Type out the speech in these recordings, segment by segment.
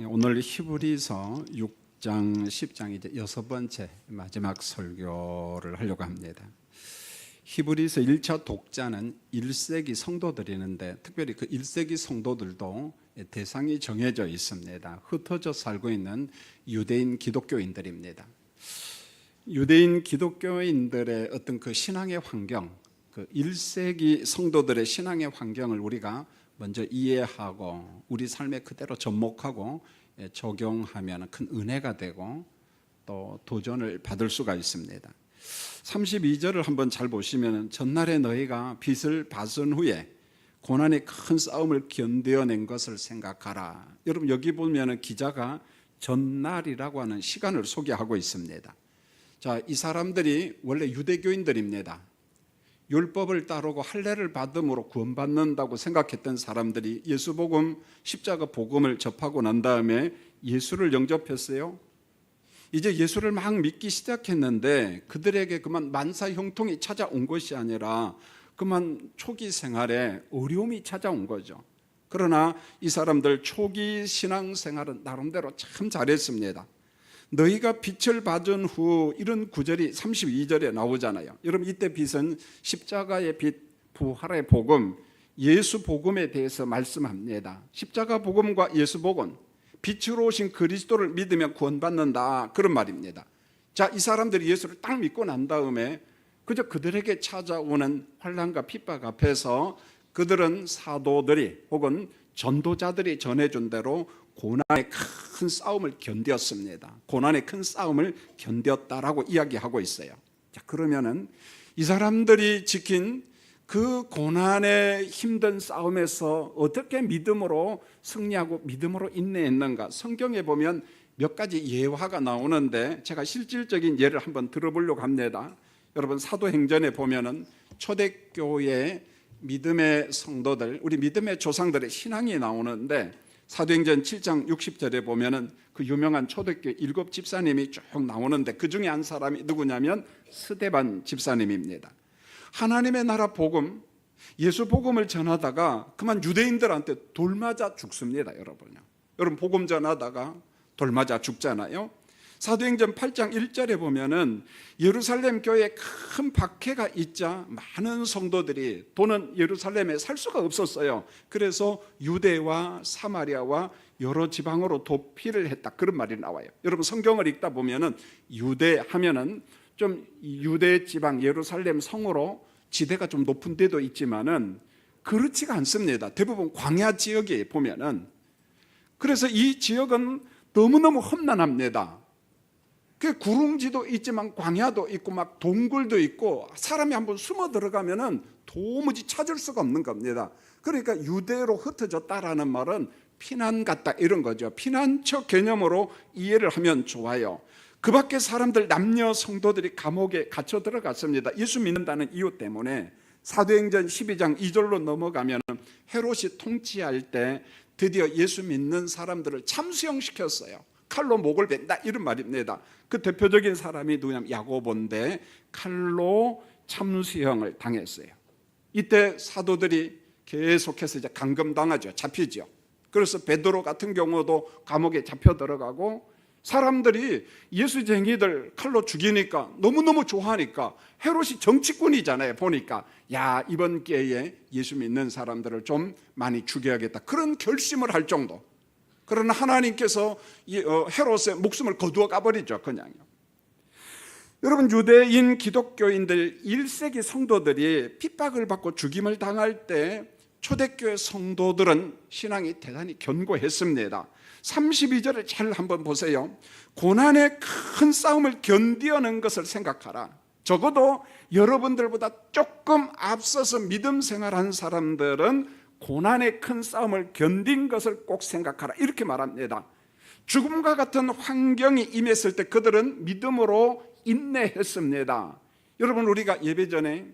오늘 히브리서 6장, 10장 이제 6번째 마지막 설교를 하려고 합니다. 히브리서 1차 독자는 1세기 성도들이는데 특별히 그 1세기 성도들도 대상이 정해져 있습니다. 흩어져 살고 있는 유대인 기독교인들입니다. 유대인 기독교인들의 어떤 그 신앙의 환경, 그 1세기 성도들의 신앙의 환경을 우리가 먼저 이해하고 우리 삶에 그대로 접목하고 적용하면 큰 은혜가 되고 또 도전을 받을 수가 있습니다. 32절을 한번 잘 보시면 전날에 너희가 빚을 받은 후에 고난의 큰 싸움을 견뎌낸 것을 생각하라. 여러분 여기 보면 기자가 전날이라고 하는 시간을 소개하고 있습니다. 자, 이 사람들이 원래 유대교인들입니다. 율법을 따르고 할례를 받음으로 구원받는다고 생각했던 사람들이 예수복음, 십자가 복음을 접하고 난 다음에 예수를 영접했어요. 이제 예수를 막 믿기 시작했는데 그들에게 그만 만사 형통이 찾아온 것이 아니라 그만 초기 생활에 어려움이 찾아온 거죠. 그러나 이 사람들 초기 신앙 생활은 나름대로 참 잘했습니다. 너희가 빛을 받은 후, 이런 구절이 32절에 나오잖아요. 여러분 이때 빛은 십자가의 빛, 부활의 복음, 예수 복음에 대해서 말씀합니다. 십자가 복음과 예수 복음, 빛으로 오신 그리스도를 믿으면 구원받는다, 그런 말입니다. 자, 이 사람들이 예수를 딱 믿고 난 다음에 그저 그들에게 찾아오는 환난과 핍박 앞에서 그들은 사도들이 혹은 전도자들이 전해준 대로 고난의 큰 싸움을 견뎠습니다. 고난의 큰 싸움을 견뎠다라고 이야기하고 있어요. 자, 그러면은 이 사람들이 지킨 그 고난의 힘든 싸움에서 어떻게 믿음으로 승리하고 믿음으로 인내했는가? 성경에 보면 몇 가지 예화가 나오는데 제가 실질적인 예를 한번 들어보려고 합니다. 여러분 사도행전에 보면은 초대교회 믿음의 성도들, 우리 믿음의 조상들의 신앙이 나오는데 사도행전 7장 60절에 보면은 그 유명한 초대교회 7 집사님이 쭉 나오는데 그 중에 한 사람이 누구냐면 스데반 집사님입니다. 하나님의 나라 복음, 예수 복음을 전하다가 그만 유대인들한테 돌 맞아 죽습니다. 여러분 복음 전하다가 돌 맞아 죽잖아요. 사도행전 8장 1절에 보면은 예루살렘 교회에 큰 박해가 있자 많은 성도들이 도는 예루살렘에 살 수가 없었어요. 그래서 유대와 사마리아와 여러 지방으로 도피를 했다, 그런 말이 나와요. 여러분 성경을 읽다 보면은 유대 하면은 좀 유대 지방 예루살렘 성으로 지대가 좀 높은 데도 있지만은 그렇지가 않습니다. 대부분 광야 지역에 보면은. 그래서 이 지역은 너무너무 험난합니다. 그 구릉지도 있지만 광야도 있고 막 동굴도 있고 사람이 한번 숨어 들어가면은 도무지 찾을 수가 없는 겁니다. 그러니까 유대로 흩어졌다라는 말은 피난 갔다 이런 거죠. 피난처 개념으로 이해를 하면 좋아요. 그 밖에 사람들 남녀 성도들이 감옥에 갇혀 들어갔습니다. 예수 믿는다는 이유 때문에. 사도행전 12장 2절로 넘어가면 헤롯이 통치할 때 드디어 예수 믿는 사람들을 참수형시켰어요. 칼로 목을 벤다, 이런 말입니다. 그 대표적인 사람이 누구냐면 야고보인데 칼로 참수형을 당했어요. 이때 사도들이 계속해서 이제 감금당하죠. 잡히죠. 그래서 베드로 같은 경우도 감옥에 잡혀 들어가고 사람들이 예수쟁이들 칼로 죽이니까 너무너무 좋아하니까 헤롯이 정치꾼이잖아요. 보니까 야, 이번 기회에 예수 믿는 사람들을 좀 많이 죽여야겠다, 그런 결심을 할 정도. 그러나 하나님께서 헤롯의 목숨을 거두어 가버리죠, 그냥요. 여러분 유대인 기독교인들 1세기 성도들이 핍박을 받고 죽임을 당할 때 초대교회 성도들은 신앙이 대단히 견고했습니다. 32절을 잘 한번 보세요. 고난의 큰 싸움을 견디어낸 것을 생각하라. 적어도 여러분들보다 조금 앞서서 믿음 생활한 사람들은 고난의 큰 싸움을 견딘 것을 꼭 생각하라, 이렇게 말합니다. 죽음과 같은 환경이 임했을 때 그들은 믿음으로 인내했습니다. 여러분 우리가 예배 전에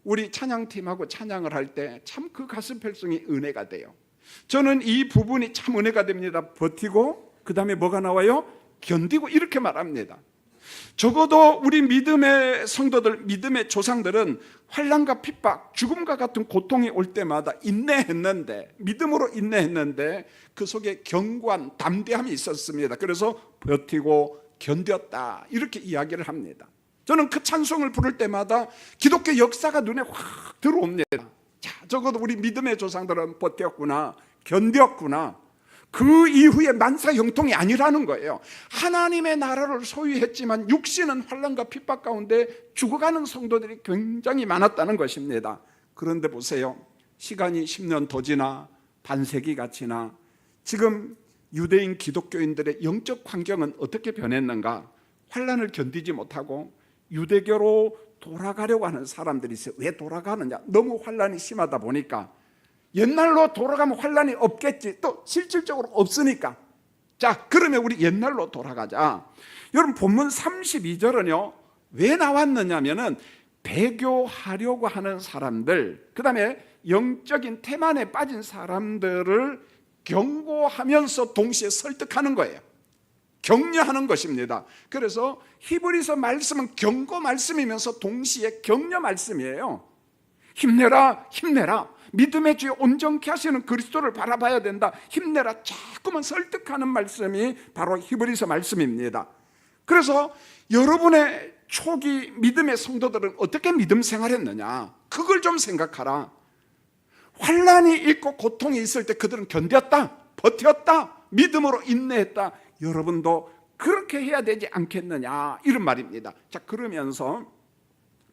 우리 찬양팀하고 찬양을 할 때 참 그 가슴 펼성이 은혜가 돼요. 저는 이 부분이 참 은혜가 됩니다. 버티고 그 다음에 뭐가 나와요? 견디고, 이렇게 말합니다. 적어도 우리 믿음의 성도들, 믿음의 조상들은 환난과 핍박, 죽음과 같은 고통이 올 때마다 인내했는데, 믿음으로 인내했는데 그 속에 견고한 담대함이 있었습니다. 그래서 버티고 견뎠다, 이렇게 이야기를 합니다. 저는 그 찬송을 부를 때마다 기독교 역사가 눈에 확 들어옵니다. 자, 적어도 우리 믿음의 조상들은 버텼구나, 견뎠구나. 그 이후에 만사 형통이 아니라는 거예요. 하나님의 나라를 소유했지만 육신은 환난과 핍박 가운데 죽어가는 성도들이 굉장히 많았다는 것입니다. 그런데 보세요, 시간이 10년 더 지나 반세기가 지나 지금 유대인 기독교인들의 영적 환경은 어떻게 변했는가? 환난을 견디지 못하고 유대교로 돌아가려고 하는 사람들이 있어요. 왜 돌아가느냐? 너무 환난이 심하다 보니까. 옛날로 돌아가면 환난이 없겠지. 또 실질적으로 없으니까. 자, 그러면 우리 옛날로 돌아가자. 여러분, 본문 32절은요 왜 나왔느냐면은 배교하려고 하는 사람들, 그 다음에 영적인 태만에 빠진 사람들을 경고하면서 동시에 설득하는 거예요. 격려하는 것입니다. 그래서 히브리서 말씀은 경고 말씀이면서 동시에 격려 말씀이에요. 힘내라, 힘내라. 믿음의 주에 온전케 하시는 그리스도를 바라봐야 된다. 힘내라. 자꾸만 설득하는 말씀이 바로 히브리서 말씀입니다. 그래서 여러분의 초기 믿음의 성도들은 어떻게 믿음 생활했느냐? 그걸 좀 생각하라. 환난이 있고 고통이 있을 때 그들은 견뎠다, 버텼다, 믿음으로 인내했다. 여러분도 그렇게 해야 되지 않겠느냐, 이런 말입니다. 자, 그러면서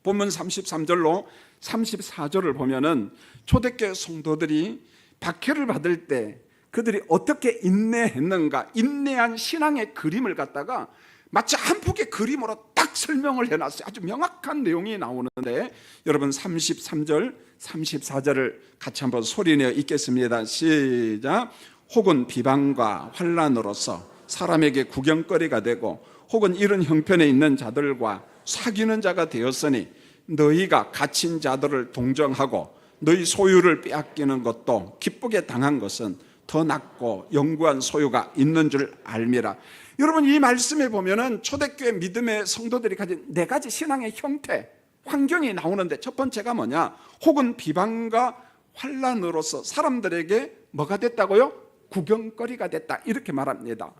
본문 33절로 34절을 보면은 초대교회 성도들이 박해를 받을 때 그들이 어떻게 인내했는가, 인내한 신앙의 그림을 갖다가 마치 한 폭의 그림으로 딱 설명을 해놨어요. 아주 명확한 내용이 나오는데, 여러분 33절 34절을 같이 한번 소리내어 읽겠습니다. 시작. 혹은 비방과 환난으로서 사람에게 구경거리가 되고 혹은 이런 형편에 있는 자들과 사귀는 자가 되었으니 너희가 갇힌 자들을 동정하고 너희 소유를 빼앗기는 것도 기쁘게 당한 것은 더 낫고 영구한 소유가 있는 줄 알미라. 여러분, 이 말씀에 보면은 초대교회 믿음의 성도들이 가진 네 가지 신앙의 형태, 환경이 나오는데, 첫 번째가 뭐냐? 혹은 비방과 환난으로서 사람들에게 뭐가 됐다고요? 구경거리가 됐다, 이렇게 말합니다.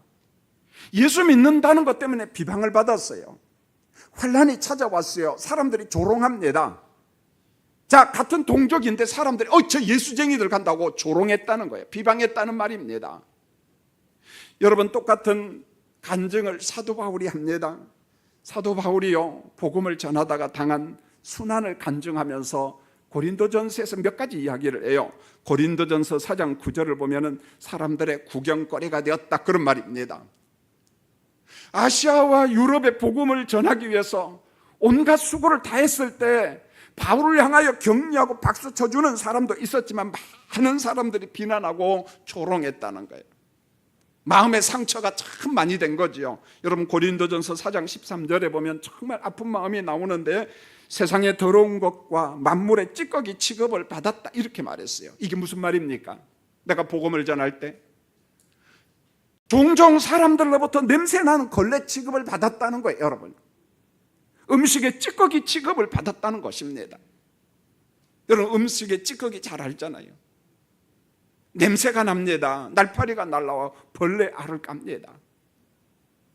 예수 믿는다는 것 때문에 비방을 받았어요. 환난이 찾아왔어요. 사람들이 조롱합니다. 자, 같은 동족인데 사람들이 저 예수쟁이들 간다고 조롱했다는 거예요. 비방했다는 말입니다. 여러분, 똑같은 간증을 사도 바울이 합니다. 사도 바울이요, 복음을 전하다가 당한 순환을 간증하면서 고린도전서에서 몇 가지 이야기를 해요. 고린도전서 4장 9절을 보면은 사람들의 구경거리가 되었다, 그런 말입니다. 아시아와 유럽의 복음을 전하기 위해서 온갖 수고를 다했을 때 바울을 향하여 격려하고 박수 쳐주는 사람도 있었지만 많은 사람들이 비난하고 조롱했다는 거예요. 마음의 상처가 참 많이 된 거지요. 여러분, 고린도전서 4장 13절에 보면 정말 아픈 마음이 나오는데, 세상의 더러운 것과 만물의 찌꺼기 취급을 받았다, 이렇게 말했어요. 이게 무슨 말입니까? 내가 복음을 전할 때 종종 사람들로부터 냄새나는 걸레 취급을 받았다는 거예요. 여러분, 음식에 찌꺼기 취급을 받았다는 것입니다. 여러분, 음식에 찌꺼기 잘 알잖아요. 냄새가 납니다. 날파리가 날라와 벌레 알을 깝니다.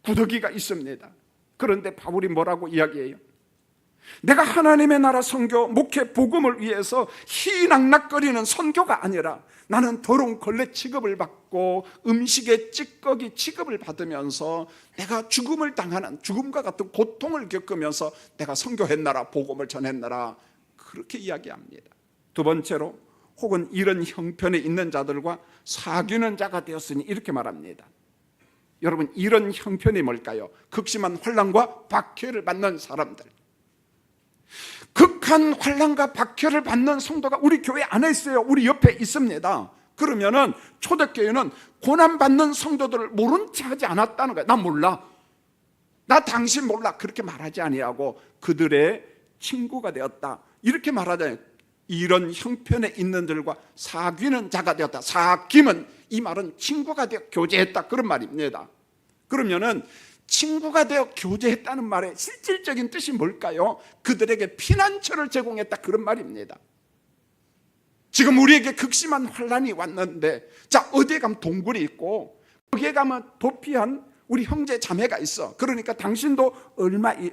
구더기가 있습니다. 그런데 바울이 뭐라고 이야기해요? 내가 하나님의 나라 선교, 목회, 복음을 위해서 희낙낙거리는 선교가 아니라 나는 더러운 걸레 취급을 받고 음식에 찌꺼기 취급을 받으면서 내가 죽음을 당하는, 죽음과 같은 고통을 겪으면서 내가 선교했나라, 복음을 전했나라, 그렇게 이야기합니다. 두 번째로, 혹은 이런 형편에 있는 자들과 사귀는 자가 되었으니, 이렇게 말합니다. 여러분, 이런 형편이 뭘까요? 극심한 환난과 박해를 받는 사람들. 극한 환난과 박해를 받는 성도가 우리 교회 안에 있어요. 우리 옆에 있습니다. 그러면은 초대교회는 고난받는 성도들을 모른 체 하지 않았다는 거예요. 나 몰라, 나 당신 몰라, 그렇게 말하지 아니하고 그들의 친구가 되었다, 이렇게 말하잖아요. 이런 형편에 있는 들과 사귀는 자가 되었다. 사귐은, 이 말은 친구가 되어 교제했다, 그런 말입니다. 그러면은 친구가 되어 교제했다는 말의 실질적인 뜻이 뭘까요? 그들에게 피난처를 제공했다, 그런 말입니다. 지금 우리에게 극심한 환란이 왔는데, 자, 어디에 가면 동굴이 있고 거기에 가면 도피한 우리 형제 자매가 있어. 그러니까 당신도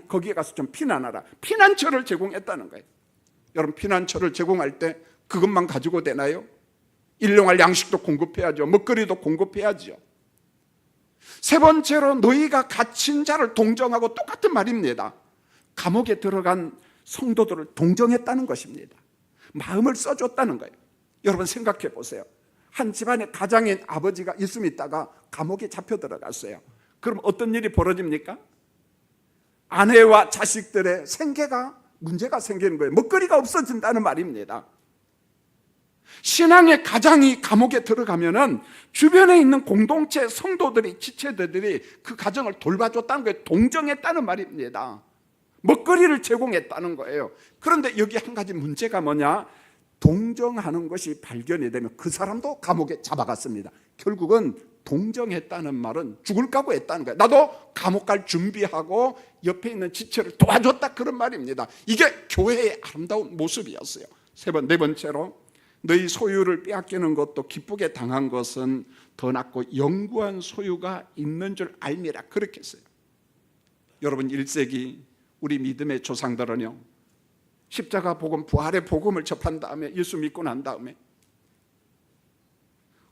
거기에 가서 좀 피난하라. 피난처를 제공했다는 거예요. 여러분, 피난처를 제공할 때 그것만 가지고 되나요? 일용할 양식도 공급해야죠. 먹거리도 공급해야죠. 세 번째로, 너희가 갇힌 자를 동정하고, 똑같은 말입니다. 감옥에 들어간 성도들을 동정했다는 것입니다. 마음을 써줬다는 거예요. 여러분, 생각해 보세요. 한 집안의 가장인 아버지가 예수 믿다가 감옥에 잡혀 들어갔어요. 그럼 어떤 일이 벌어집니까? 아내와 자식들의 생계가 문제가 생기는 거예요. 먹거리가 없어진다는 말입니다. 신앙의 가장이 감옥에 들어가면은 주변에 있는 공동체 성도들이, 지체들이 그 가정을 돌봐줬다는 거예요. 동정했다는 말입니다. 먹거리를 제공했다는 거예요. 그런데 여기 한 가지 문제가 뭐냐? 동정하는 것이 발견이 되면 그 사람도 감옥에 잡아갔습니다. 결국은 동정했다는 말은 죽을 각오했다는 거예요. 나도 감옥 갈 준비하고 옆에 있는 지체를 도와줬다, 그런 말입니다. 이게 교회의 아름다운 모습이었어요. 네 번째로, 너희 소유를 빼앗기는 것도 기쁘게 당한 것은 더 낫고 영구한 소유가 있는 줄 알미라, 그렇게 했어요. 여러분, 1세기 우리 믿음의 조상들은요, 십자가 복음, 부활의 복음을 접한 다음에, 예수 믿고 난 다음에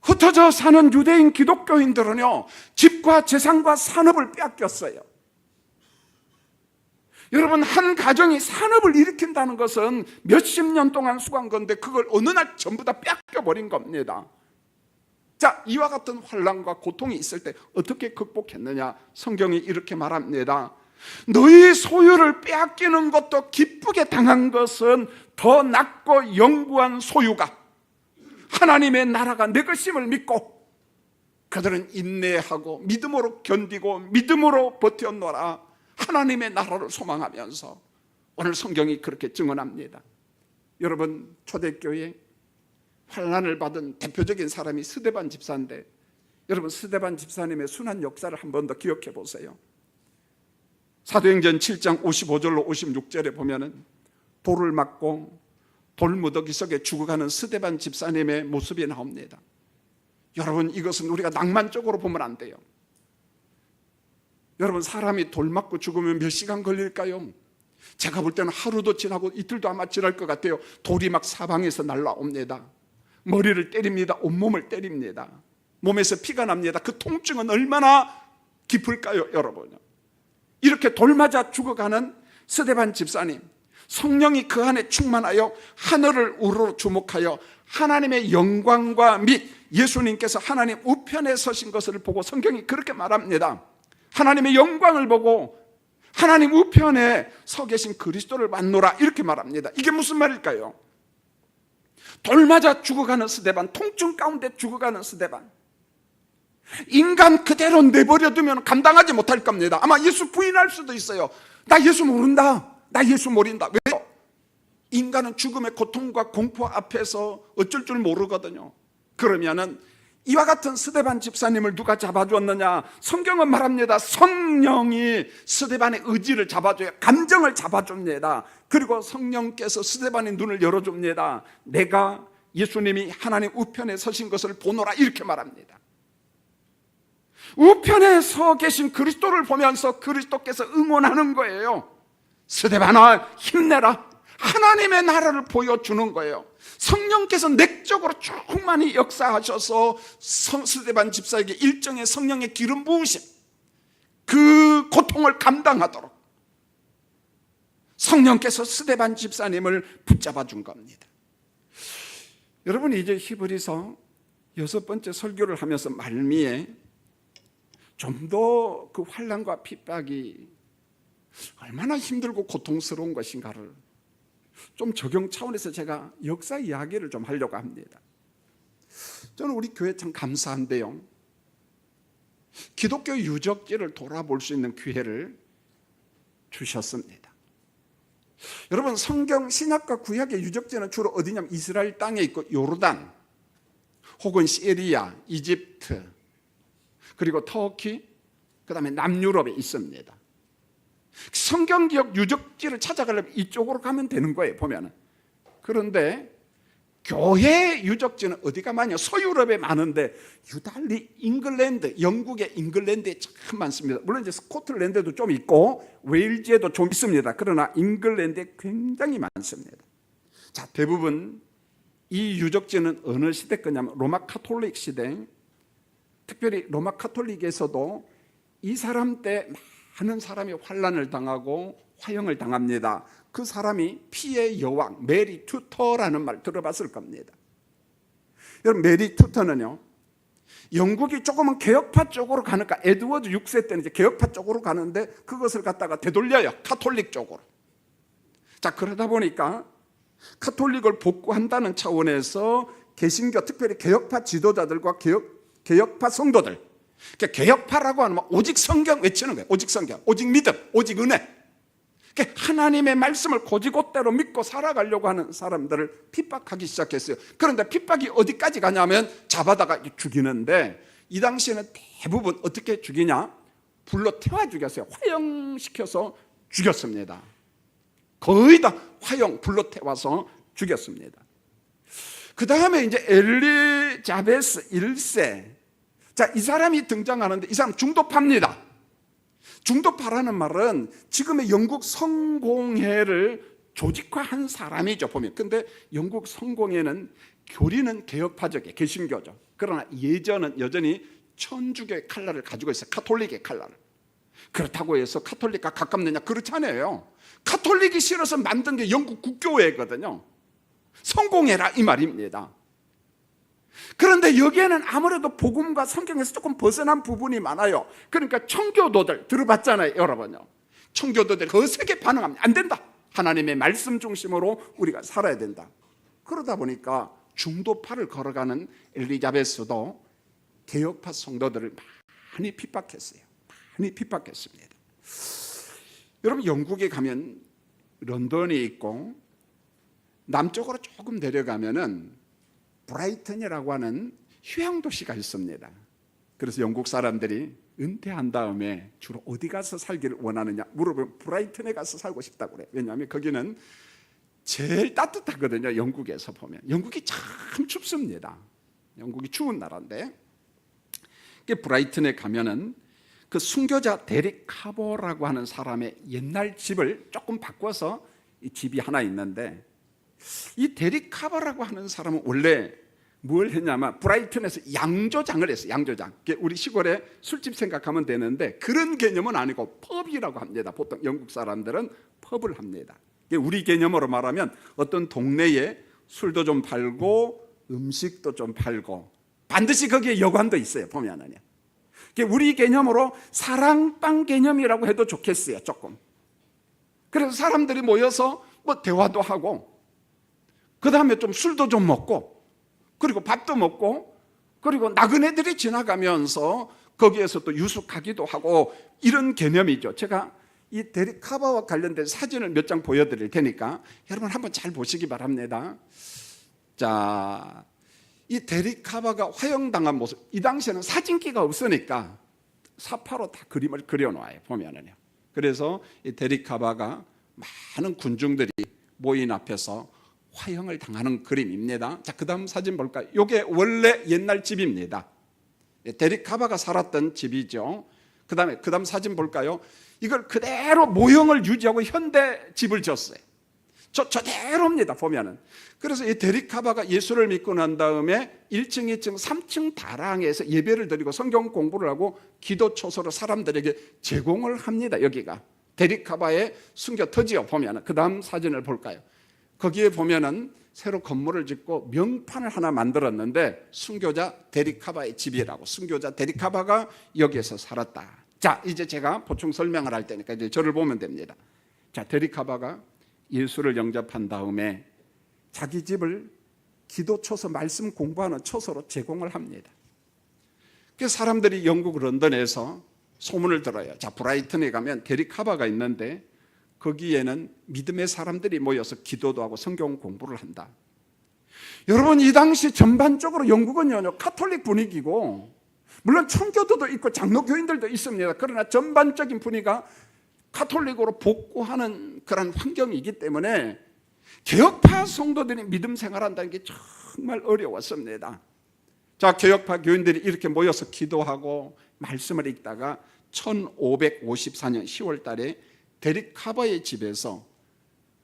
흩어져 사는 유대인 기독교인들은요, 집과 재산과 산업을 빼앗겼어요. 여러분, 한 가정이 산업을 일으킨다는 것은 몇십 년 동안 수고한 건데 그걸 어느 날 전부 다 뺏겨버린 겁니다. 자, 이와 같은 환난과 고통이 있을 때 어떻게 극복했느냐? 성경이 이렇게 말합니다. 너희 소유를 빼앗기는 것도 기쁘게 당한 것은 더 낫고 영구한 소유가, 하나님의 나라가 내 것임을 믿고 그들은 인내하고 믿음으로 견디고 믿음으로 버텼노라. 하나님의 나라를 소망하면서 오늘 성경이 그렇게 증언합니다. 여러분, 초대교회 환난을 받은 대표적인 사람이 스데반 집사인데, 여러분, 스데반 집사님의 순환 역사를 한 번 더 기억해 보세요. 사도행전 7장 55절로 56절에 보면은 돌을 맞고 돌무더기 속에 죽어가는 스데반 집사님의 모습이 나옵니다. 여러분, 이것은 우리가 낭만적으로 보면 안 돼요. 여러분, 사람이 돌 맞고 죽으면 몇 시간 걸릴까요? 제가 볼 때는 하루도 지나고 이틀도 아마 지날 것 같아요. 돌이 막 사방에서 날라옵니다. 머리를 때립니다. 온몸을 때립니다. 몸에서 피가 납니다. 그 통증은 얼마나 깊을까요, 여러분? 이렇게 돌 맞아 죽어가는 스데반 집사님, 성령이 그 안에 충만하여 하늘을 우러러 주목하여 하나님의 영광과 및 예수님께서 하나님 우편에 서신 것을 보고, 성경이 그렇게 말합니다. 하나님의 영광을 보고 하나님 우편에 서 계신 그리스도를 만노라, 이렇게 말합니다. 이게 무슨 말일까요? 돌 맞아 죽어가는 스데반, 통증 가운데 죽어가는 스데반, 인간 그대로 내버려두면 감당하지 못할 겁니다. 아마 예수 부인할 수도 있어요. 나 예수 모른다, 나 예수 모른다. 왜요? 인간은 죽음의 고통과 공포 앞에서 어쩔 줄 모르거든요. 그러면은 이와 같은 스데반 집사님을 누가 잡아주었느냐? 성경은 말합니다. 성령이 스데반의 의지를 잡아줘요. 감정을 잡아줍니다. 그리고 성령께서 스데반의 눈을 열어줍니다. 내가 예수님이 하나님 우편에 서신 것을 보노라, 이렇게 말합니다. 우편에 서 계신 그리스도를 보면서 그리스도께서 응원하는 거예요. 스데반아, 힘내라. 하나님의 나라를 보여주는 거예요. 성령께서 내적으로 충만히 역사하셔서 스데반 집사에게 일정의 성령의 기름 부으심, 그 고통을 감당하도록 성령께서 스데반 집사님을 붙잡아 준 겁니다. 여러분이 이제 히브리서 6번째 설교를 하면서 말미에 좀 더 그 환난과 핍박이 얼마나 힘들고 고통스러운 것인가를 좀 적용 차원에서 제가 역사 이야기를 좀 하려고 합니다. 저는 우리 교회 참 감사한데요, 기독교 유적지를 돌아볼 수 있는 기회를 주셨습니다. 여러분, 성경 신약과 구약의 유적지는 주로 어디냐면 이스라엘 땅에 있고 요르단 혹은 시리아, 이집트, 그리고 터키, 그 다음에 남유럽에 있습니다. 성경기억 유적지를 찾아가려면 이쪽으로 가면 되는 거예요, 보면은. 그런데 교회 유적지는 어디가 많냐? 서유럽에 많은데 유달리 잉글랜드, 영국의 잉글랜드에 참 많습니다. 물론 이제 스코틀랜드도 좀 있고 웨일즈에도 좀 있습니다. 그러나 잉글랜드에 굉장히 많습니다. 자, 대부분 이 유적지는 어느 시대 거냐면 로마 카톨릭 시대, 특별히 로마 카톨릭에서도 이 사람 때 많은 사람이 환난을 당하고 화형을 당합니다. 그 사람이 피의 여왕 메리 투터라는 말 들어봤을 겁니다. 여러분, 메리 투터는요, 영국이 조금은 개혁파 쪽으로 가니까 에드워드 6세 때는 이제 개혁파 쪽으로 가는데 그것을 갖다가 되돌려요, 카톨릭 쪽으로. 자, 그러다 보니까 카톨릭을 복구한다는 차원에서 개신교, 특별히 개혁파 지도자들과 개혁파 성도들, 그러니까 개혁파라고 하면 오직 성경 외치는 거예요. 오직 성경, 오직 믿음, 오직 은혜. 그러니까 하나님의 말씀을 고지고대로 믿고 살아가려고 하는 사람들을 핍박하기 시작했어요. 그런데 핍박이 어디까지 가냐면 잡아다가 죽이는데, 이 당시에는 대부분 어떻게 죽이냐? 불로 태워 죽였어요. 화형시켜서 죽였습니다. 거의 다 화형, 불로 태워서 죽였습니다. 그 다음에 이제 엘리자베스 1세. 자, 이 사람이 등장하는데 이 사람 중도파입니다. 중도파라는 말은 지금의 영국 성공회를 조직화한 사람이죠, 보면. 근데 영국 성공회는 교리는 개혁파적이에요, 개신교죠. 그러나 예전은 여전히 천주교의 칼날을 가지고 있어요, 카톨릭의 칼날을. 그렇다고 해서 카톨릭과 가깝느냐? 그렇지 않아요. 카톨릭이 싫어서 만든 게 영국 국교회거든요. 성공회라 이 말입니다. 그런데 여기에는 아무래도 복음과 성경에서 조금 벗어난 부분이 많아요. 그러니까 청교도들 들어봤잖아요, 여러분요. 청교도들 거세게 반응하면 안 된다. 하나님의 말씀 중심으로 우리가 살아야 된다. 그러다 보니까 중도파를 걸어가는 엘리자베스도 개혁파 성도들을 많이 핍박했어요. 많이 핍박했습니다. 여러분, 영국에 가면 런던이 있고 남쪽으로 조금 내려가면은 브라이튼이라고 하는 휴양도시가 있습니다. 그래서 영국 사람들이 은퇴한 다음에 주로 어디 가서 살기를 원하느냐 물어보면 브라이튼에 가서 살고 싶다고 그래요. 왜냐하면 거기는 제일 따뜻하거든요. 영국에서 보면 영국이 참 춥습니다. 영국이 추운 나라인데, 브라이튼에 가면은 그 순교자 데릭 카버라고 하는 사람의 옛날 집을 조금 바꿔서 이 집이 하나 있는데, 이 데릭 카버라고 하는 사람은 원래 뭘 했냐면 브라이튼에서 양조장을 했어요. 양조장. 우리 시골에 술집 생각하면 되는데 그런 개념은 아니고 펍이라고 합니다. 보통 영국 사람들은 펍을 합니다. 우리 개념으로 말하면 어떤 동네에 술도 좀 팔고 음식도 좀 팔고 반드시 거기에 여관도 있어요, 보면은요. 우리 개념으로 사랑방 개념이라고 해도 좋겠어요, 조금. 그래서 사람들이 모여서 뭐 대화도 하고, 그 다음에 좀 술도 좀 먹고, 그리고 밥도 먹고, 그리고 나그네들이 지나가면서 거기에서 또 유숙하기도 하고, 이런 개념이죠. 제가 이 데릭 카바와 관련된 사진을 몇 장 보여드릴 테니까 여러분 한번 잘 보시기 바랍니다. 자, 이 데릭 카바가 화형당한 모습, 이 당시에는 사진기가 없으니까 사파로 다 그림을 그려놓아요, 보면은요. 그래서 이 데릭 카바가 많은 군중들이 모인 앞에서 화형을 당하는 그림입니다. 자, 그 다음 사진 볼까요? 이게 원래 옛날 집입니다. 데릭 카바가 살았던 집이죠. 그 다음 사진 볼까요? 이걸 그대로 모형을 유지하고 현대 집을 지었어요. 저대로입니다, 보면은. 그래서 이 데릭 카바가 예수를 믿고 난 다음에 1층, 2층, 3층 다랑에서 예배를 드리고 성경 공부를 하고 기도 초소를 사람들에게 제공을 합니다. 여기가 데릭 카바의 순교터지요, 보면은. 그 다음 사진을 볼까요? 거기에 보면은 새로 건물을 짓고 명판을 하나 만들었는데 순교자 데릭 카바의 집이라고, 순교자 데릭 카바가 여기에서 살았다. 자, 이제 제가 보충 설명을 할 테니까 이제 저를 보면 됩니다. 자, 데릭 카바가 예수를 영접한 다음에 자기 집을 기도 초소, 말씀 공부하는 초소로 제공을 합니다. 그래서 사람들이 영국 런던에서 소문을 들어요. 자, 브라이튼에 가면 데릭 카바가 있는데 거기에는 믿음의 사람들이 모여서 기도도 하고 성경 공부를 한다. 여러분, 이 당시 전반적으로 영국은요, 카톨릭 분위기고 물론 청교도도 있고 장로교인들도 있습니다. 그러나 전반적인 분위기가 가톨릭으로 복구하는 그런 환경이기 때문에 개혁파 성도들이 믿음 생활한다는 게 정말 어려웠습니다. 자, 개혁파 교인들이 이렇게 모여서 기도하고 말씀을 읽다가 1554년 10월 달에 데릭 카버의 집에서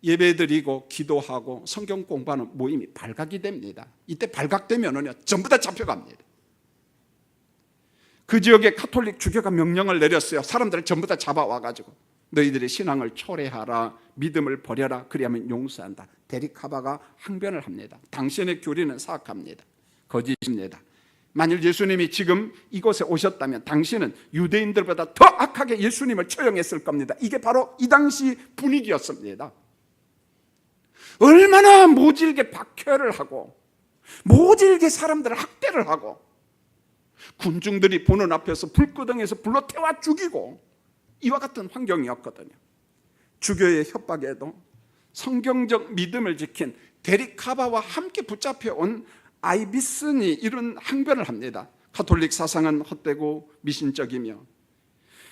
예배드리고 기도하고 성경 공부하는 모임이 발각이 됩니다. 이때 발각되면은요 전부 다 잡혀갑니다. 그 지역에 가톨릭 주교가 명령을 내렸어요. 사람들을 전부 다 잡아와가지고 너희들의 신앙을 초래하라, 믿음을 버려라, 그리하면 용서한다. 데릭 카바가 항변을 합니다. 당신의 교리는 사악합니다. 거짓입니다. 만일 예수님이 지금 이곳에 오셨다면 당신은 유대인들보다 더 악하게 예수님을 처형했을 겁니다. 이게 바로 이 당시 분위기였습니다. 얼마나 모질게 박해를 하고 모질게 사람들을 학대를 하고 군중들이 보는 앞에서 불구덩이에서 불로 태워 죽이고 이와 같은 환경이었거든요. 주교의 협박에도 성경적 믿음을 지킨 데릭 카바와 함께 붙잡혀온 아이비슨이 이런 항변을 합니다. 가톨릭 사상은 헛되고 미신적이며,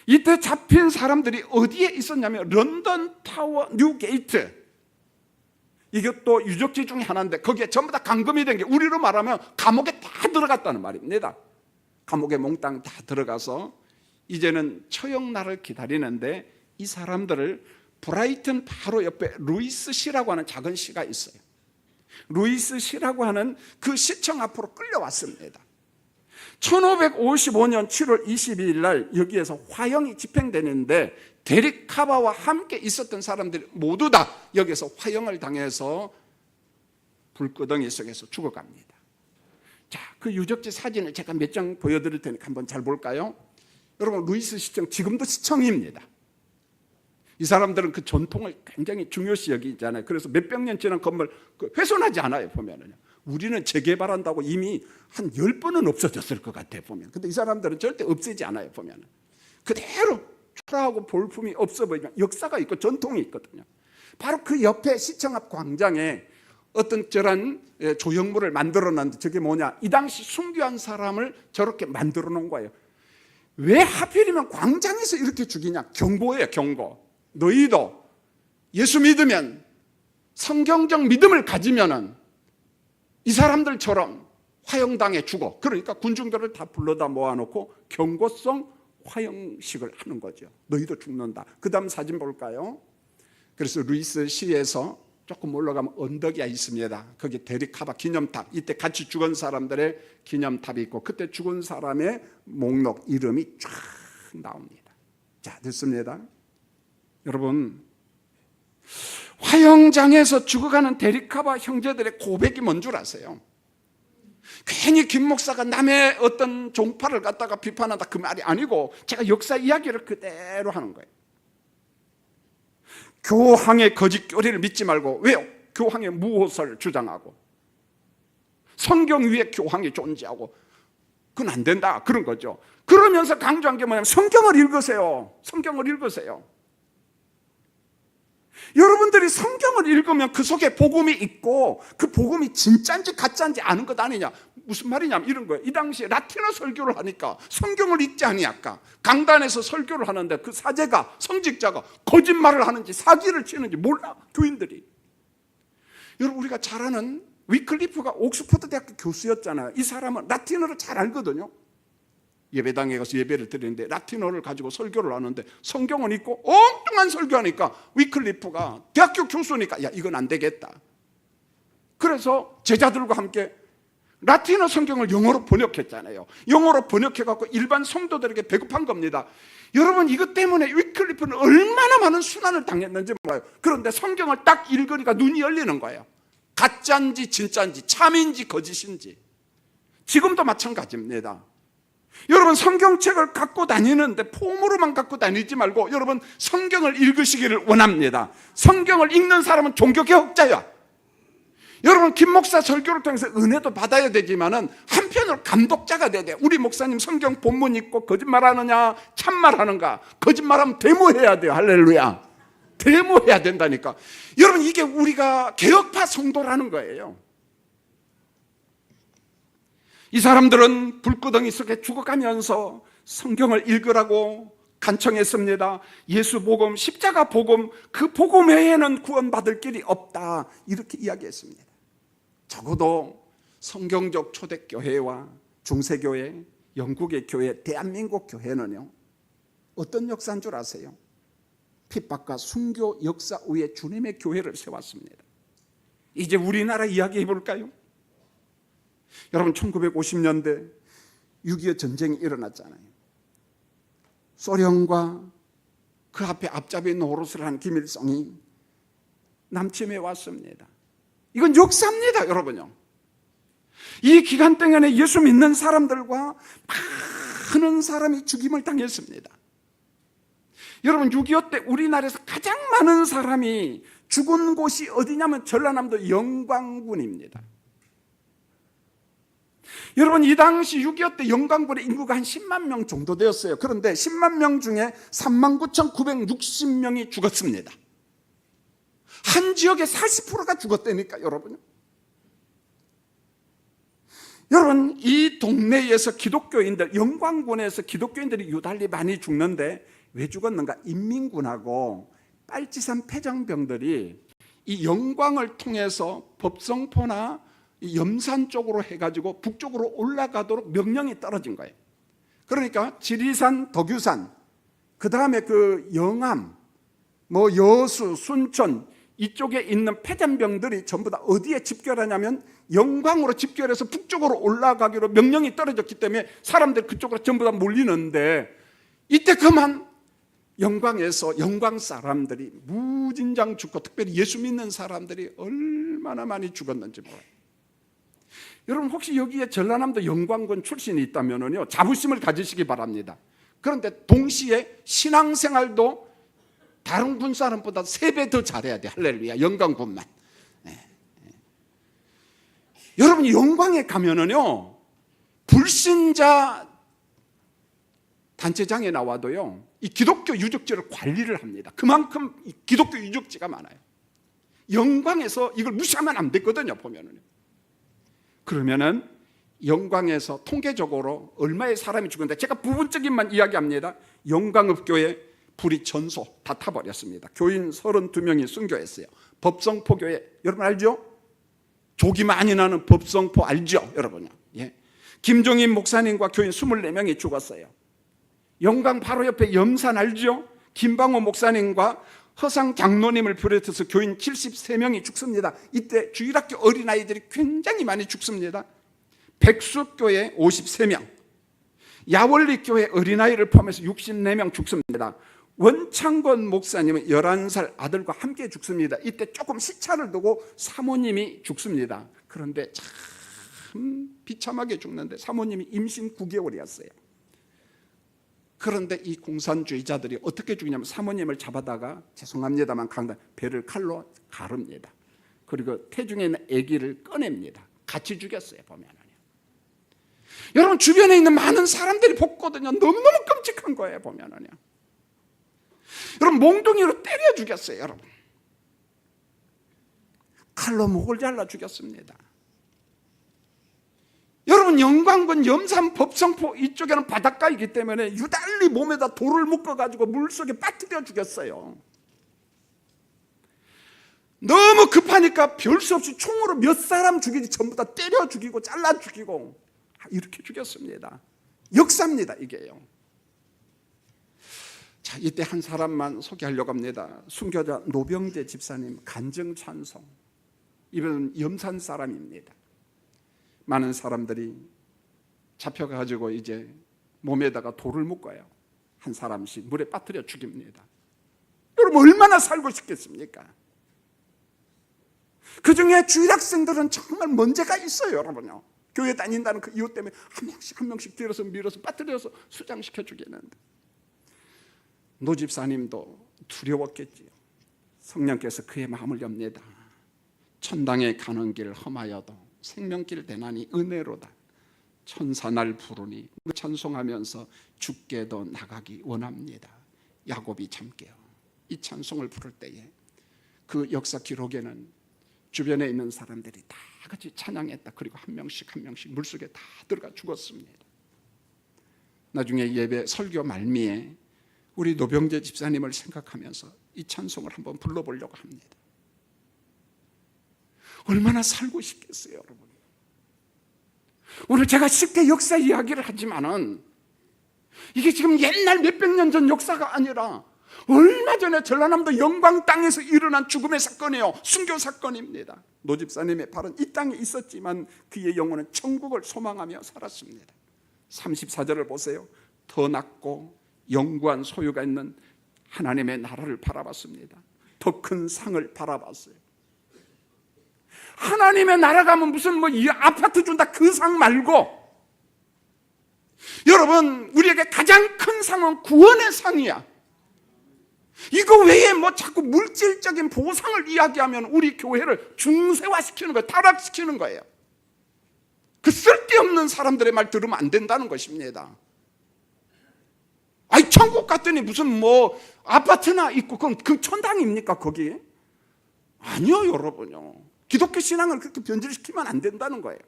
이때 잡힌 사람들이 어디에 있었냐면 런던 타워 뉴게이트, 이것도 유적지 중에 하나인데 거기에 전부 다 감금이 된 게 우리로 말하면 감옥에 다 들어갔다는 말입니다. 감옥에 몽땅 다 들어가서 이제는 처형날을 기다리는데 이 사람들을 브라이튼 바로 옆에 루이스 시라고 하는 작은 시가 있어요. 루이스 시라고 하는 그 시청 앞으로 끌려왔습니다. 1555년 7월 22일 날 여기에서 화형이 집행되는데 데릭 카바와 함께 있었던 사람들이 모두 다 여기서 화형을 당해서 불구덩이 속에서 죽어갑니다. 자, 그 유적지 사진을 제가 몇 장 보여드릴 테니까 한번 잘 볼까요? 여러분, 루이스 시청 지금도 시청입니다. 이 사람들은 그 전통을 굉장히 중요시 여기잖아요. 그래서 몇백 년 지난 건물 훼손하지 않아요. 보면은요. 우리는 재개발한다고 이미 한 10번은 없어졌을 것 같아요. 보면. 근데 이 사람들은 절대 없애지 않아요. 보면은. 그대로 초라하고 볼품이 없어 보이지만 역사가 있고 전통이 있거든요. 바로 그 옆에 시청 앞 광장에 어떤 저런 조형물을 만들어 놨는데 저게 뭐냐? 이 당시 순교한 사람을 저렇게 만들어 놓은 거예요. 왜 하필이면 광장에서 이렇게 죽이냐? 경고예요, 경고. 너희도 예수 믿으면, 성경적 믿음을 가지면은 이 사람들처럼 화형당해 죽어. 그러니까 군중들을 다 불러다 모아놓고 경고성 화형식을 하는 거죠. 너희도 죽는다. 그 다음 사진 볼까요? 그래서 루이스 시에서 조금 올라가면 언덕이 있습니다. 거기 데릭 카바 기념탑, 이때 같이 죽은 사람들의 기념탑이 있고 그때 죽은 사람의 목록, 이름이 쫙 나옵니다. 자, 됐습니다. 여러분, 화형장에서 죽어가는 데릭 카바 형제들의 고백이 뭔 줄 아세요? 괜히 김 목사가 남의 어떤 종파를 갖다가 비판한다 그 말이 아니고 제가 역사 이야기를 그대로 하는 거예요. 교황의 거짓 교리를 믿지 말고, 왜요? 교황의 무엇을 주장하고 성경 위에 교황이 존재하고 그건 안 된다 그런 거죠. 그러면서 강조한 게 뭐냐면 성경을 읽으세요. 성경을 읽으세요. 여러분들이 성경을 읽으면 그 속에 복음이 있고 그 복음이 진짜인지 가짜인지 아는 것 아니냐. 무슨 말이냐면 이런 거예요. 이 당시에 라틴어 설교를 하니까 성경을 읽지 아니할까. 강단에서 설교를 하는데 그 사제가, 성직자가 거짓말을 하는지 사기를 치는지 몰라, 교인들이. 여러분, 우리가 잘 아는 위클리프가 옥스퍼드 대학교 교수였잖아요. 이 사람은 라틴어를 잘 알거든요. 예배당에 가서 예배를 드리는데 라틴어를 가지고 설교를 하는데 성경은 있고 엉뚱한 설교하니까 위클리프가 대학교 교수니까 야, 이건 안 되겠다. 그래서 제자들과 함께 라틴어 성경을 영어로 번역했잖아요. 영어로 번역해갖고 일반 성도들에게 배급한 겁니다. 여러분, 이것 때문에 위클리프는 얼마나 많은 순환을 당했는지 몰라요. 그런데 성경을 딱 읽으니까 눈이 열리는 거예요. 가짜인지 진짜인지, 참인지 거짓인지. 지금도 마찬가지입니다. 여러분, 성경책을 갖고 다니는데 폼으로만 갖고 다니지 말고 여러분 성경을 읽으시기를 원합니다. 성경을 읽는 사람은 종교개혁자야. 여러분, 김 목사 설교를 통해서 은혜도 받아야 되지만은 한편으로 감독자가 돼야 돼. 우리 목사님 성경 본문 읽고 거짓말하느냐 참말하는가. 거짓말하면 데모해야 돼요. 할렐루야. 데모해야 된다니까. 여러분, 이게 우리가 개혁파 성도라는 거예요. 이 사람들은 불구덩이 속에 죽어가면서 성경을 읽으라고 간청했습니다. 예수 복음, 십자가 복음, 그 복음 외에는 구원받을 길이 없다, 이렇게 이야기했습니다. 적어도 성경적 초대교회와 중세교회, 영국의 교회, 대한민국 교회는요, 어떤 역사인 줄 아세요? 핍박과 순교 역사 위에 주님의 교회를 세웠습니다. 이제 우리나라 이야기해 볼까요? 여러분, 1950년대 6.25 전쟁이 일어났잖아요. 소련과 그 앞에 앞잡이 노릇을 한 김일성이 남침해 왔습니다. 이건 역사입니다, 여러분요. 이 기간 동안에 예수 믿는 사람들과 많은 사람이 죽임을 당했습니다. 여러분, 6.25 때 우리나라에서 가장 많은 사람이 죽은 곳이 어디냐면 전라남도 영광군입니다. 여러분, 이 당시 6.25 때 영광군의 인구가 한 10만 명 정도 되었어요. 그런데 10만 명 중에 39,960명이 죽었습니다. 한 지역의 40%가 죽었다니까, 여러분. 여러분, 이 동네에서 기독교인들, 영광군에서 기독교인들이 유달리 많이 죽는데 왜 죽었는가? 인민군하고 빨치산 패장병들이 이 영광을 통해서 법성포나 염산 쪽으로 해가지고 북쪽으로 올라가도록 명령이 떨어진 거예요. 그러니까 지리산, 덕유산, 그 다음에 그 영암, 여수, 순천 이쪽에 있는 패잔병들이 전부 다 어디에 집결하냐면 영광으로 집결해서 북쪽으로 올라가기로 명령이 떨어졌기 때문에 사람들 그쪽으로 전부 다 몰리는데, 이때 그만 영광에서 영광 사람들이 무진장 죽고, 특별히 예수 믿는 사람들이 얼마나 많이 죽었는지 몰라요. 여러분, 혹시 여기에 전라남도 영광군 출신이 있다면요, 자부심을 가지시기 바랍니다. 그런데 동시에 신앙생활도 다른 군 사람보다 3배 더 잘해야 돼. 할렐루야. 영광군만. 여러분, 영광에 가면은요, 불신자 단체장에 나와도요, 이 기독교 유적지를 관리를 합니다. 그만큼 이 기독교 유적지가 많아요. 영광에서 이걸 무시하면 안 됐거든요, 보면은요. 그러면은 영광에서 통계적으로 얼마의 사람이 죽었는데, 제가 부분적인만 이야기합니다. 영광읍교회 불이 전소 다 타버렸습니다. 교인 32명이 순교했어요. 법성포교회, 여러분 알죠? 족이 많이 나는 법성포 알죠, 여러분요? 예. 김종인 목사님과 교인 24명이 죽었어요. 영광 바로 옆에 염산 알죠? 김방호 목사님과 허상 장로님을 비롯해서 교인 73명이 죽습니다. 이때 주일학교 어린아이들이 굉장히 많이 죽습니다. 백수교회 53명, 야월리교회 어린아이를 포함해서 64명 죽습니다. 원창건 목사님은 11살 아들과 함께 죽습니다. 이때 조금 시차를 두고 사모님이 죽습니다. 그런데 참 비참하게 죽는데 사모님이 임신 9개월이었어요. 그런데 이 공산주의자들이 어떻게 죽이냐면, 사모님을 잡아다가, 죄송합니다만 강단, 배를 칼로 가릅니다. 그리고 태중에 있는 아기를 꺼냅니다. 같이 죽였어요, 보면은요. 여러분, 주변에 있는 많은 사람들이 봤거든요. 너무너무 끔찍한 거예요, 보면은요. 여러분, 몽둥이로 때려 죽였어요, 여러분. 칼로 목을 잘라 죽였습니다. 여러분, 영광군, 염산, 법성포 이쪽에는 바닷가이기 때문에 유달리 몸에다 돌을 묶어가지고 물속에 빠뜨려 죽였어요. 너무 급하니까 별 수 없이 총으로 몇 사람 죽이지 전부 다 때려 죽이고 잘라 죽이고 이렇게 죽였습니다. 역사입니다, 이게요. 자, 이때 한 사람만 소개하려고 합니다. 순교자 노병재 집사님 간증찬송. 이분은 염산 사람입니다. 많은 사람들이 잡혀가지고 이제 몸에다가 돌을 묶어요. 한 사람씩 물에 빠뜨려 죽입니다. 여러분, 얼마나 살고 싶겠습니까? 그 중에 주일학생들은 정말 문제가 있어요, 여러분요. 교회 다닌다는 그 이유 때문에 한 명씩 들어서 밀어서 빠뜨려서 수장시켜 주겠는데, 노 집사님도 두려웠겠지요. 성령께서 그의 마음을 엽니다. 천당에 가는 길 험하여도 생명길 대나니 은혜로다. 천사 날 부르니 찬송하면서 죽게도 나가기 원합니다. 야곱이 참게요. 이 찬송을 부를 때에 그 역사 기록에는 주변에 있는 사람들이 다 같이 찬양했다. 그리고 한 명씩 한 명씩 물속에 다 들어가 죽었습니다. 나중에 예배 설교 말미에 우리 노병재 집사님을 생각하면서 이 찬송을 한번 불러보려고 합니다. 얼마나 살고 싶겠어요, 여러분. 오늘 제가 쉽게 역사 이야기를 하지만은 이게 지금 옛날 몇백 년 전 역사가 아니라 얼마 전에 전라남도 영광 땅에서 일어난 죽음의 사건이에요. 순교 사건입니다. 노 집사님의 발은 이 땅에 있었지만 그의 영혼은 천국을 소망하며 살았습니다. 34절을 보세요. 더 낮고 영구한 소유가 있는 하나님의 나라를 바라봤습니다. 더 큰 상을 바라봤어요. 하나님의 나라 가면 무슨 이 아파트 준다 그 상 말고, 여러분, 우리에게 가장 큰 상은 구원의 상이야. 이거 외에 자꾸 물질적인 보상을 이야기하면 우리 교회를 중세화시키는 거예요. 타락시키는 거예요. 그 쓸데없는 사람들의 말 들으면 안 된다는 것입니다. 아니, 천국 갔더니 무슨 아파트나 있고 그 천당입니까 거기? 아니요, 여러분요. 기독교 신앙을 그렇게 변질시키면 안 된다는 거예요.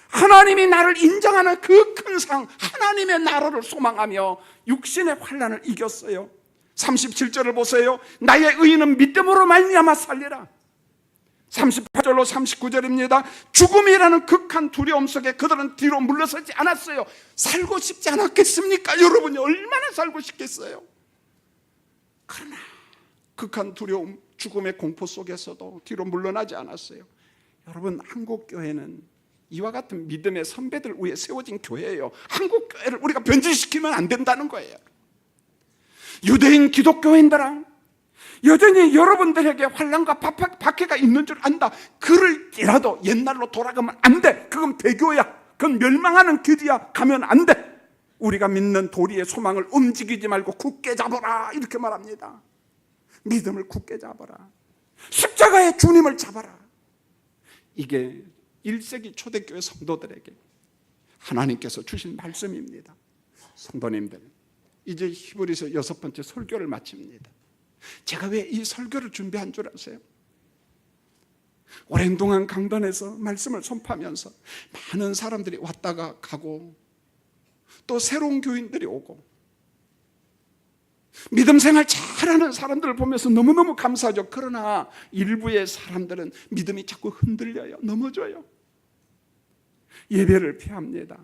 하나님이 나를 인정하는 그 큰 상, 하나님의 나라를 소망하며 육신의 환난을 이겼어요. 37절을 보세요. 나의 의인은 믿음으로 말미암아 살리라. 38절로 39절입니다. 죽음이라는 극한 두려움 속에 그들은 뒤로 물러서지 않았어요. 살고 싶지 않았겠습니까? 여러분이 얼마나 살고 싶겠어요? 그러나 극한 두려움, 죽음의 공포 속에서도 뒤로 물러나지 않았어요. 여러분, 한국교회는 이와 같은 믿음의 선배들 위에 세워진 교회예요. 한국교회를 우리가 변질시키면 안 된다는 거예요. 유대인 기독교인들아, 여전히 여러분들에게 환난과 박해가 있는 줄 안다. 그럴지라도 옛날로 돌아가면 안 돼. 그건 배교야. 그건 멸망하는 길이야. 가면 안 돼. 우리가 믿는 도리의 소망을 움직이지 말고 굳게 잡아라, 이렇게 말합니다. 믿음을 굳게 잡아라. 십자가의 주님을 잡아라. 이게 1세기 초대교회 성도들에게 하나님께서 주신 말씀입니다. 성도님들, 이제 히브리서 6번째 설교를 마칩니다. 제가 왜 이 설교를 준비한 줄 아세요? 오랜 동안 강단에서 말씀을 선포하면서 많은 사람들이 왔다가 가고 또 새로운 교인들이 오고 믿음 생활 잘하는 사람들을 보면서 너무너무 감사하죠. 그러나 일부의 사람들은 믿음이 자꾸 흔들려요. 넘어져요. 예배를 피합니다.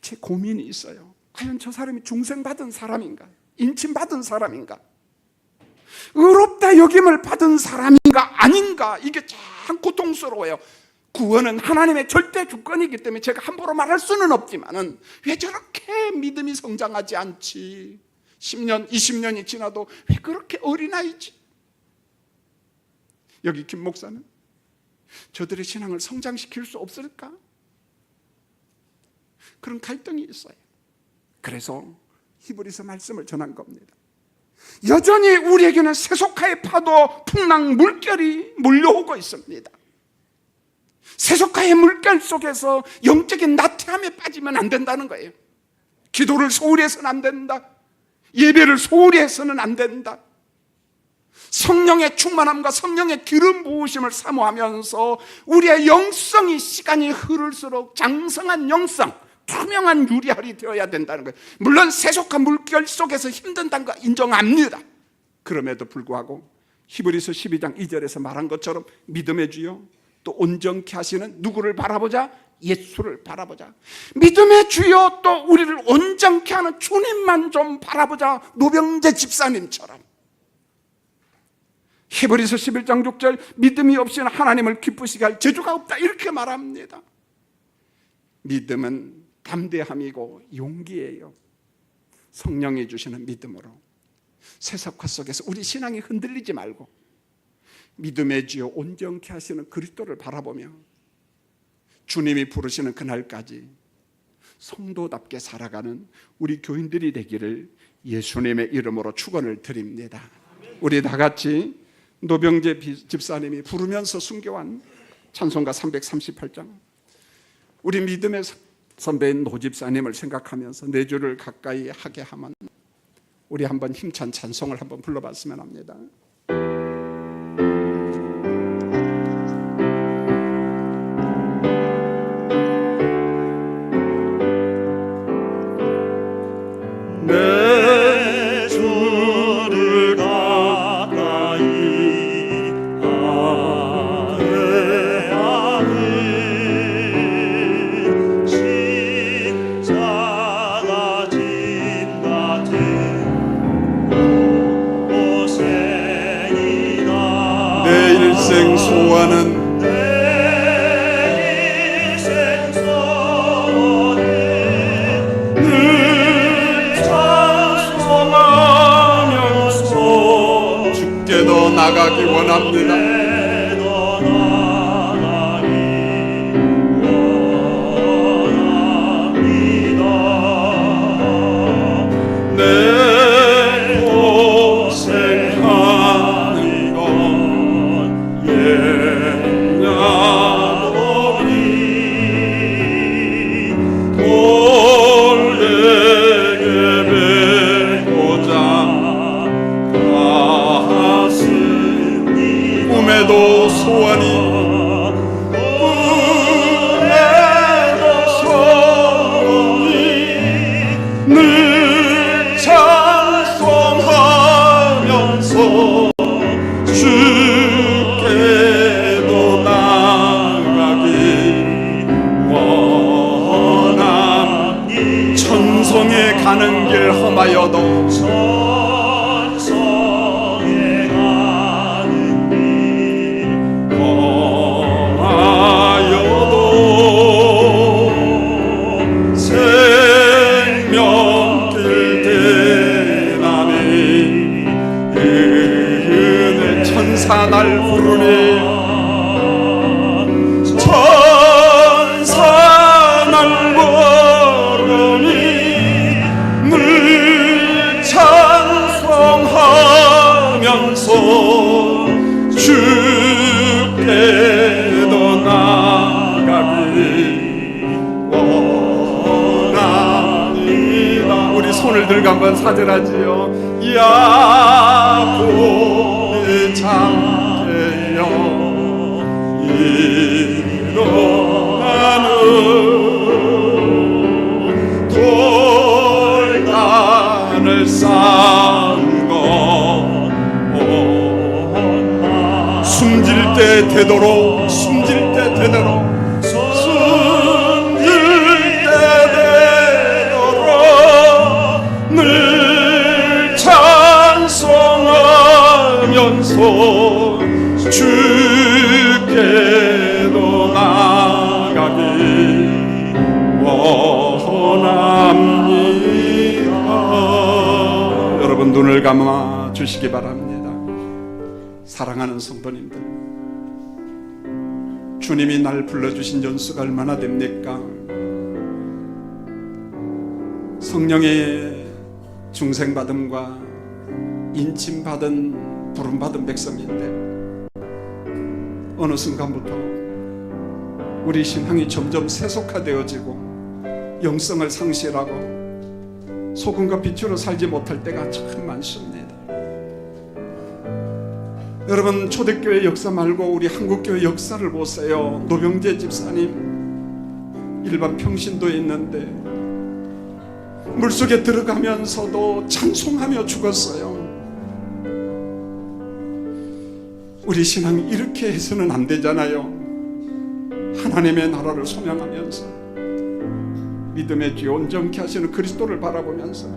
제 고민이 있어요. 과연 저 사람이 중생받은 사람인가? 인침받은 사람인가? 의롭다 여김을 받은 사람인가 아닌가? 이게 참 고통스러워요. 구원은 하나님의 절대 주권이기 때문에 제가 함부로 말할 수는 없지만은 왜 저렇게 믿음이 성장하지 않지? 10년, 20년이 지나도 왜 그렇게 어린아이지? 여기 김 목사는 저들의 신앙을 성장시킬 수 없을까? 그런 갈등이 있어요. 그래서 히브리서 말씀을 전한 겁니다. 여전히 우리에게는 세속화의 파도, 풍랑, 물결이 몰려오고 있습니다. 세속화의 물결 속에서 영적인 나태함에 빠지면 안 된다는 거예요. 기도를 소홀히 해서는 안 된다. 예배를 소홀히 해서는 안 된다. 성령의 충만함과 성령의 기름 부으심을 사모하면서 우리의 영성이 시간이 흐를수록 장성한 영성, 투명한 유리알이 되어야 된다는 거예요. 물론 세속한 물결 속에서 힘든다는 거 인정합니다. 그럼에도 불구하고 히브리서 12장 2절에서 말한 것처럼 믿음의 주요 또 온전케 하시는 누구를 바라보자? 예수를 바라보자. 믿음의 주요 또 우리를 온전케 하는 주님만 좀 바라보자. 노병재 집사님처럼. 히브리서 11장 6절 믿음이 없이는 하나님을 기쁘시게 할 재주가 없다, 이렇게 말합니다. 믿음은 담대함이고 용기예요. 성령이 주시는 믿음으로 세속화 속에서 우리 신앙이 흔들리지 말고 믿음의 주요 온전케 하시는 그리스도를 바라보며 주님이 부르시는 그날까지 성도답게 살아가는 우리 교인들이 되기를 예수님의 이름으로 축원을 드립니다. 우리 다 같이 노병재 집사님이 부르면서 순교한 찬송가 338장, 우리 믿음의 선배인 노 집사님을 생각하면서 내 주를 가까이 하게 하면 우리 한번 힘찬 찬송을 한번 불러봤으면 합니다. 일생 소원은 나가기 원합니다. 내 고생하는 건 옛날이 돌 내게 베고자 꿈에도 소원이 늘 찬송하면서 주께도 나가기 원합니다. 천성에 가는 길 험하여도 날 부르니 천사 날 부르니 늘 찬송하면서 주께도 나가기 원합니다. 우리 손을 들고 한번 사절하지요. 야곱의 장태여 일어나는 돌단을 쌓은 것 숨질 때 되도록 숨질 때 되도록 늘 찬송하면서 주께도 나가기 원합니다. 여러분 눈을 감아 주시기 바랍니다. 사랑하는 성도님들, 주님이 날 불러주신 연수가 얼마나 됩니까? 성령의 중생받음과 인침받은 부름받은 백성인데 어느 순간부터 우리 신앙이 점점 세속화되어지고 영성을 상실하고 소금과 빛으로 살지 못할 때가 참 많습니다. 여러분 초대교회 역사 말고 우리 한국교회 역사를 보세요. 노병재 집사님 일반 평신도에 있는데 물속에 들어가면서도 찬송하며 죽었어요. 우리 신앙이 이렇게 해서는 안 되잖아요. 하나님의 나라를 소명하면서 믿음의 뒤 온전케 하시는 그리스도를 바라보면서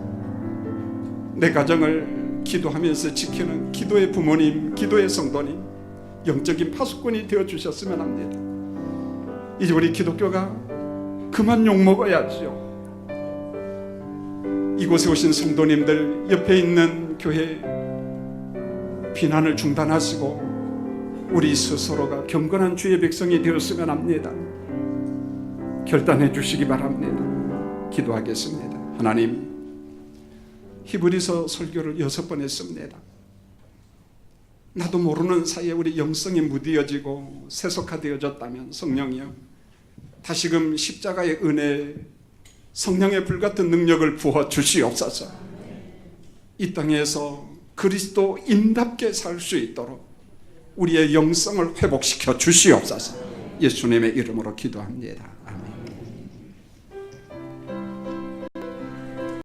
내 가정을 기도하면서 지키는 기도의 부모님, 기도의 성도님, 영적인 파수꾼이 되어주셨으면 합니다. 이제 우리 기독교가 그만 욕먹어야죠. 이곳에 오신 성도님들, 옆에 있는 교회 비난을 중단하시고 우리 스스로가 경건한 주의 백성이 되었으면 합니다. 결단해 주시기 바랍니다. 기도하겠습니다. 하나님, 히브리서 설교를 6번 했습니다. 나도 모르는 사이에 우리 영성이 무디어지고 세속화되어졌다면 성령이여 다시금 십자가의 은혜, 성령의 불같은 능력을 부어 주시옵소서. 이 땅에서 그리스도인답게 살 수 있도록 우리의 영성을 회복시켜 주시옵소서. 예수님의 이름으로 기도합니다. 아멘.